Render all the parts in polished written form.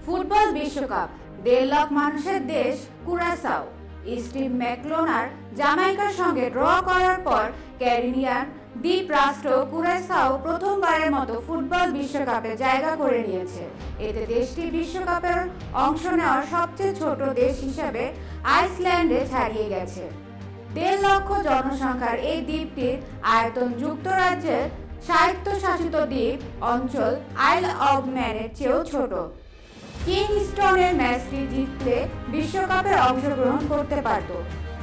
Football বিশ্বকাপ ১.৫ লাখ মানুষের দেশ কুরাসাও। স্টিভ ম্যাকলোনার জামাইকার সঙ্গে ড্র করার পর ক্যারিবিয়ান দ্বীপ রাষ্ট্র কুরাসাও প্রথমবারের মতো ফুটবল বিশ্বকাপে জায়গা করে নিয়েছে। এতে দেশটি বিশ্বকাপের অংশ নেওয়ার সবচেয়ে ছোট দেশ হিসেবে আইসল্যান্ডে ছাড়িয়ে গেছে। ১.৫ লক্ষ জনসংখ্যার এই দ্বীপটির আয়তন যুক্তরাজ্যের স্বায়ত্তশাসিত দ্বীপ অঞ্চল আইল অব ম্যানের চেয়েও ছোট। কিংস্টনের ম্যাচটি জিতলে বিশ্বকাপে অংশগ্রহণ করতে পারত,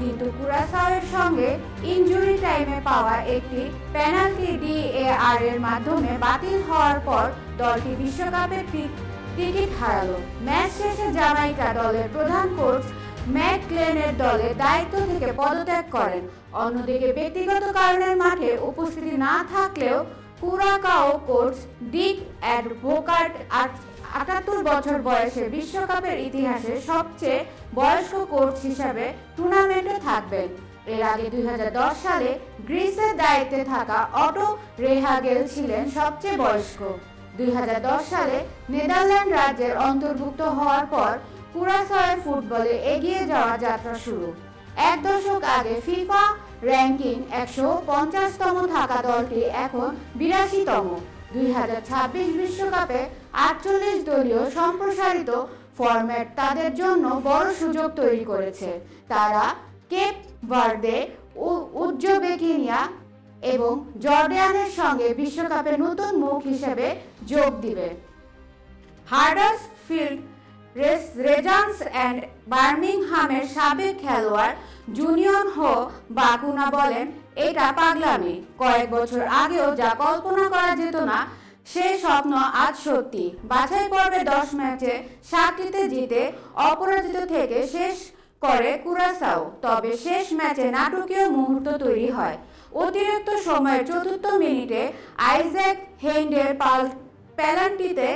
কিন্তু কুরাসাওয়ের সঙ্গে ইনজুরি টাইমে পাওয়া একটি পেনাল্টি ডিএআর এর মাধ্যমে বাতিল হওয়ার পর দলটি বিশ্বকাপের টিকিট হারালো। ম্যাচ শেষে জামাইকা দলের প্রধান কোচ ম্যাট ক্লেনের দলের দায়িত্ব থেকে পদত্যাগ করেন। অন্যদিকে ব্যক্তিগত কারণের মাঠে উপস্থিতি না থাকলেও কুরাকাও কোচ ডিক অ্যাডভোকাট ৭৮ বছর বয়সে বিশ্বকাপের ইতিহাসে সবচেয়ে বয়স্ক কোচ হিসাবে টুর্নামেন্টে থাকবেন। এর আগে ২০১০ সালে গ্রিসের দায়িত্বে থাকা অটো রেহাগেল ছিলেন সবচেয়ে বয়স্ক। ২০১০ সালে নেদারল্যান্ড রাজ্যের অন্তর্ভুক্ত হওয়ার পর কুরাসাওয়ের ফুটবলে এগিয়ে যাওয়ার যাত্রা শুরু। এক দশক আগে ফিফা র্যাঙ্কিং ১৫০তম থাকা দলটি এখন ৮২তম। ২০২৬ বিশ্বকাপে ৪৮ দলীয় সম্প্রসারিত ফরম্যাট তাদের জন্য বড় সুযোগ তৈরি করেছে। তারা কেপ ভার্দে, উজবেকিস্তান এবং জর্ডানের সঙ্গে বিশ্বকাপের নতুন মুখ হিসেবে যোগ দিবে। হাডার্সফিল্ড রেজান্স অ্যান্ড বার্মিংহামের সাবেক খেলোয়াড় জুনিয়ন হো বাকুনা বলেন, এটা পাগলামি। কয়েক বছর আগেও যা কল্পনা করা যেত না সে স্বপ্ন আজ সত্যি। বাছাই পর্বে ১০ ম্যাচে ৭টিতে জিতে অপরাজিত থেকে শেষ করে কুরাসাও। তবে শেষ ম্যাচে নাটকীয় মুহূর্ত তৈরি হয়। অতিরিক্ত সময়ের ৪র্থ মিনিটে আইজ্যাক হেইন্ডের পেনাল্টিতে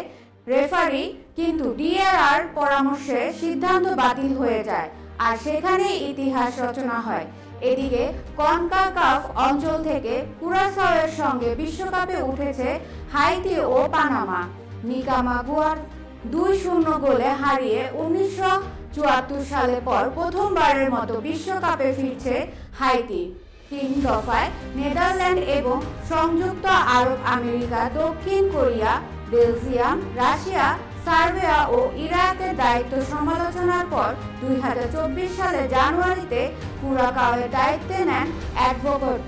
রেফারি কিন্তু ডিআরআর পরামর্শে সিদ্ধান্ত বাতিল হয়ে যায়, আর সেখানেই ইতিহাস রচনা হয়। এদিকে কনকাকাফ অঞ্চল থেকে কুরাসাওয়ের সঙ্গে বিশ্বকাপে উঠেছে হাইতি ও পানামা। নিকারাগুয়ার ২-০ গোলে হারিয়ে ১৯৭৪ সালের পর প্রথমবারের মতো বিশ্বকাপে ফিরছে হাইতি। ৩ দফায় নেদারল্যান্ড এবং সংযুক্ত আরব আমিরাত, দক্ষিণ কোরিয়া, বেলজিয়াম, রাশিয়া, সার্বিয়া ও ইরাকের দায়িত্ব সমালোচনার পর ২০২৪ সালের জানুয়ারিতে কুরাকাওয়ের দায়িত্বে নেন অ্যাডভোকেট।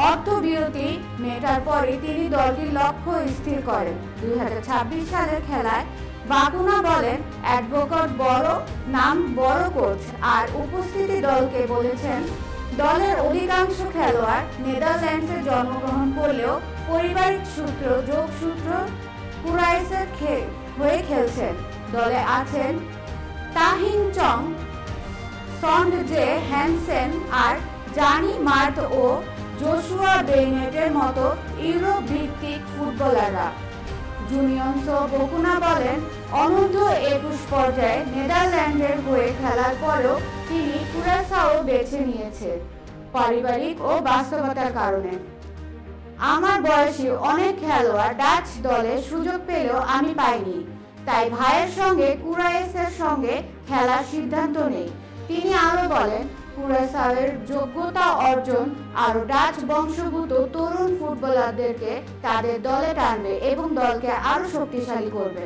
অর্থবিরতি মেটার পরই তিনি দলটির লক্ষ্য স্থির করেন। ২০২৬ সালের খেলায় বাকুনা বলেন, অ্যাডভোকেট বড় নাম, বড় কোচ আর উপস্থিতি দলকে বলেছেন। দলের অধিকাংশ খেলোয়াড় নেদারল্যান্ডসে জন্মগ্রহণ করলেও পারিবারিক সূত্র যোগসূত্র কুরাইসের হয়ে খেলছেন। দলে আছেন তাহিন চং, সন্ডজে হ্যানসেন আর জানি মার্ট ও জোশুয়া বেনেটের মতো ইউরোপ ভিত্তিক ফুটবলাররা। জুনিয়ন সো বকুনা বলেন, অনূর্ধ্ব-২১ পর্যায়ে নেদারল্যান্ডের হয়ে খেলার পরেও তিনি কুরাসাও বেছে নিয়েছে পারিবারিক ও বাস্তবতার কারণে। আমার বয়সী অনেক খেলোয়াড় ডাচ দলে সুযোগ পেলেও আমি পাইনি, তাই ভাইয়ের সঙ্গে কুরাইসের সঙ্গে খেলার সিদ্ধান্ত নেই। তিনি আরও বলেন, কুরাসাওয়ের যোগ্যতা অর্জন আরও ডাচ বংশোদ্ভূত তরুণ ফুটবলারদেরকে তাদের দলে টানবে এবং দলকে আরও শক্তিশালী করবে।